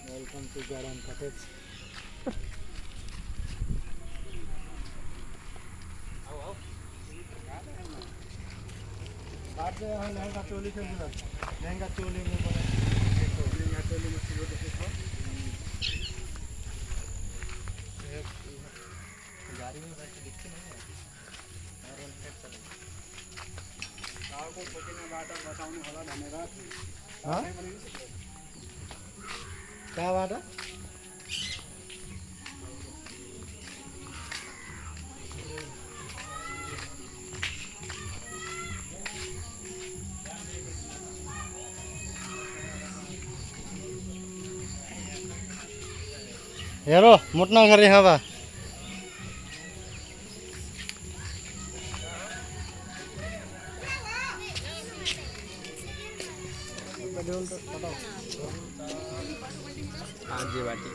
Welcome to garden cottage. बाद में हम लहंगा चोली से मिला लहंगा चोली में बने लहंगा चोली में सिलो देखो गाड़ी में बैठ के दिखते नहीं है और वन सेट चलेगा आपको फोटो में बात बताऊंगा वाला धन्यवाद. हां क्या बात है. हेरो मोटना घर यहाँ बा आज बाटी